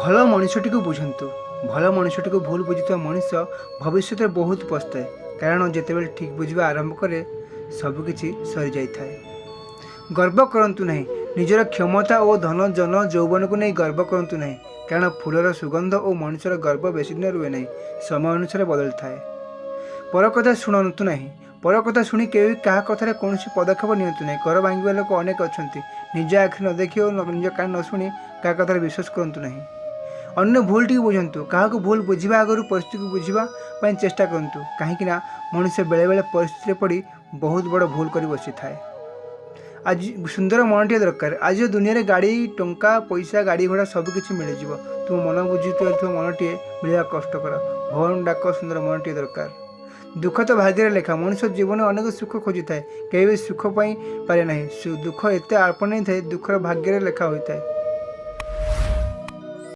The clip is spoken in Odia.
ଭଲ ମଣିଷଟିକୁ ବୁଝନ୍ତୁ। ଭଲ ମଣିଷଟିକୁ ଭୁଲ ବୁଝୁଥିବା ମଣିଷ ଭବିଷ୍ୟତରେ ବହୁତ ପସ୍ତାଏ, କାରଣ ଯେତେବେଳେ ଠିକ୍ ବୁଝିବା ଆରମ୍ଭ କରେ ସବୁକିଛି ସରିଯାଇଥାଏ। ଗର୍ବ କରନ୍ତୁ ନାହିଁ, ନିଜର କ୍ଷମତା ଓ ଧନ ଜନ ଯୌବନକୁ ନେଇ ଗର୍ବ କରନ୍ତୁ ନାହିଁ, କାରଣ ଫୁଲର ସୁଗନ୍ଧ ଓ ମଣିଷର ଗର୍ବ ବେଶୀ ଦିନ ରୁହେ ନାହିଁ, ସମୟ ଅନୁସାରେ ବଦଳିଥାଏ। ପର କଥା ଶୁଣନ୍ତୁ ନାହିଁ, ପର କଥା ଶୁଣି କେବେ କାହା କଥାରେ କୌଣସି ପଦକ୍ଷେପ ନିଅନ୍ତୁ ନାହିଁ। ଘର ଭାଙ୍ଗିବା ଲୋକ ଅନେକ ଅଛନ୍ତି, ନିଜ ଆଖିରେ ନ ଦେଖି ଓ ନିଜ କାନ ନ ଶୁଣି କାହା କଥାରେ ବିଶ୍ୱାସ କରନ୍ତୁ ନାହିଁ। ଅନ୍ୟ ଭୁଲଟିକୁ ବୁଝନ୍ତୁ, କାହାକୁ ଭୁଲ ବୁଝିବା ଆଗରୁ ପରିସ୍ଥିତିକୁ ବୁଝିବା ପାଇଁ ଚେଷ୍ଟା କରନ୍ତୁ, କାହିଁକି ନା ମଣିଷ ବେଳେବେଳେ ପରିସ୍ଥିତିରେ ପଡ଼ି ବହୁତ ବଡ଼ ଭୁଲ କରି ବସିଥାଏ। ଆଜି ସୁନ୍ଦର ମନଟିଏ ଦରକାର। ଆଜିର ଦୁନିଆରେ ଗାଡ଼ି, ଟଙ୍କା, ପଇସା, ଗାଡ଼ି ଘୋଡ଼ା ସବୁକିଛି ମିଳିଯିବ। ତୁମ ମନ ବୁଝୁଥିବା ମନଟିଏ ମିଳିବା କଷ୍ଟକର। ଭଗବାନଙ୍କୁ ଡାକ, ସୁନ୍ଦର ମନଟିଏ ଦରକାର। ଦୁଃଖ ତ ଭାଗ୍ୟରେ ଲେଖା। ମଣିଷ ଜୀବନରେ ଅନେକ ସୁଖ ଖୋଜିଥାଏ, କେବେ ବି ସୁଖ ପାଇ ପାରେ ନାହିଁ। ଦୁଃଖ ଏତେ ଅଳ୍ପ ନେଇଥାଏ, ଦୁଃଖର ଭାଗ୍ୟରେ ଲେଖା ହୋଇଥାଏ।